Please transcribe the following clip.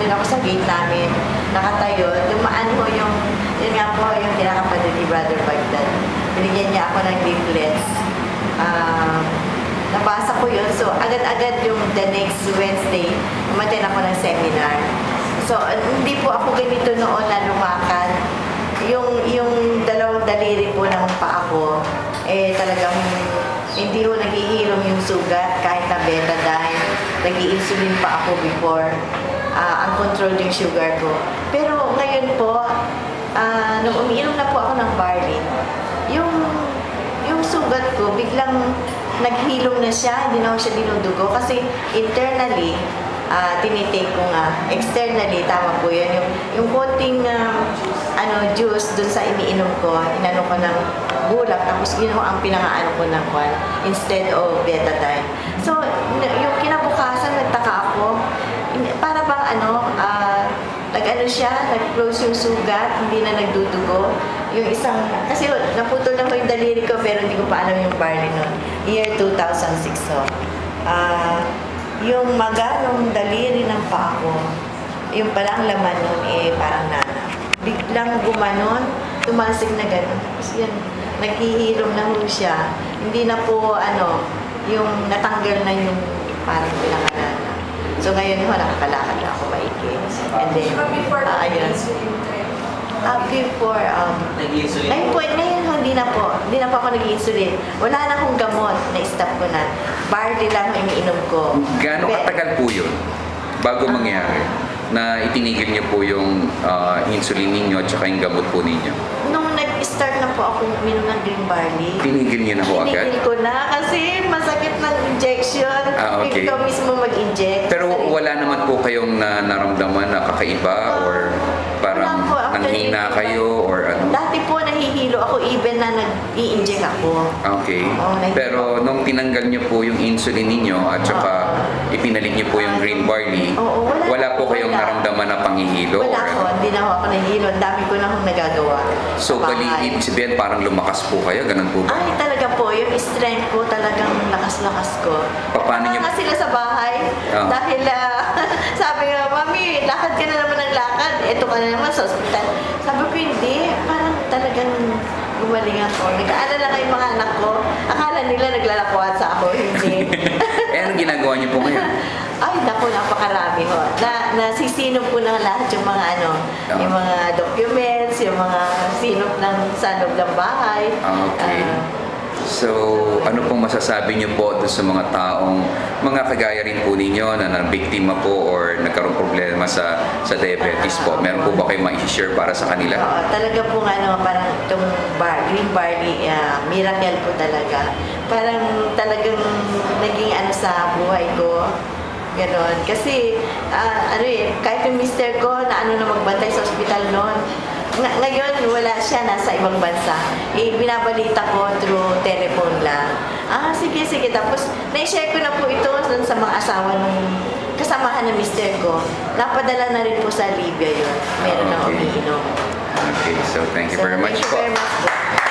nandun ako sa gate namin, nakatayo, dumaan ho yun nga po, yung kinakapatid ni Brother Baghdad. Binigyan niya ako ng leaflets. Nabasa ko yun. So, agad-agad yung the next Wednesday, umattend ako ng seminar. So, hindi po ako ganito noon na lumakad. Yung dalawang daliri po ng paa ko, talagang hindi ko naghihilom yung sugat kahit na betadine. Nag-i-insulin pa ako before. Uncontrolled yung sugar ko. Pero ngayon po, nung umiinom na po ako ng barley, yung sugat ko biglang naghilom na siya, hindi na ako siya dinudugo kasi internally, tinitake ko nga. Externally, tama po yan. Yung konting juice dun sa iniinom ko, inano ko ng bulak, tapos yun ang pinangaano ko ng kwan, instead of betadine. So, yung kinabukasan, nagtaka ako, para bang nag-ano siya, nag-close yung sugat, hindi na nagdudugo. Yung isang, kasi naputol na ko yung daliri ko, pero hindi ko pa alam yung barley nun. Year 2006, so. Yung maganong daliri ng paa ko, yung palang laman nun, parang biglang gumanon, tumasig na gano'n. Tapos yan, naghihilom na ho siya. Hindi na po, yung natanggal na yung parang pinakalan. So ngayon ho, nakakalakad na ako maigi. And then, ayun. Before, ngayon hindi na po ako nag-insulin. Wala na akong gamot, na-stop ko na. Barley lang ang iniinom ko. Gaano katagal po yun bago mangyari na itinigil niyo po yung insulin ninyo at saka yung gamot po ninyo? Nung nag-start na po ako uminom ng green barley, tinigil niyo na po agad? Tinigil ko na kasi masakit ng injection. Okay. Ikaw mismo mag-inject. Pero wala naman po kayong naramdaman na kakaiba or parang nanghina kayo or ano? Dati po nahihilo ako even na nag-i-inject ako. Okay. Pero nung tinanggal niyo po yung insulin ninyo at saka ipinalit niyo po yung green barley, wala po kayong naramdaman na panghihilo? Wala ko, hindi na ako nahihilo. Ang dami ko na akong nagagawa. So, ibig sabihin parang lumakas po kayo? Ganun po ba? Ay, talaga po. Yung strength ko talagang lakas-lakas ko. Paano niyo? Sila sa bahay. Dahil sabi nga, Mami, lakad ka na naman ng lakad. Ito ka na naman sa ospital. Sabi ko, hindi. Parang talagang gumaling ako. Nag-aalala nga yung mga anak ko. Akala nila naglalakwat sa ako. Hindi. Anong ginagawa niyo po ngayon? Ay, naku, napakarami ho. Nasisinop ko na lahat yung mga yung mga documents, yung mga sinop sa loob ng bahay. Okay. So, ano pong masasabi niyo po doon sa mga taong, mga kagaya rin po ninyo na nabiktima po or nagkaroon problema sa diabetes po? Meron po ba kayo ma-share para sa kanila? Oo, talaga po parang itong green barley, miracle po talaga. Parang talagang naging sa buhay ko. Ganon. Kasi, kahit yung mister ko na magbantay sa ospital noon, ngayon, wala siya, nasa ibang bansa. Binabalita ko through telephone lang. Sige. Tapos, na-share ko na po ito sa mga asawa ng kasamahan ng mister ko. Napadala na rin po sa Libya yun. Meron na umiinom. Okay, so thank you very much po. Thank you very much po.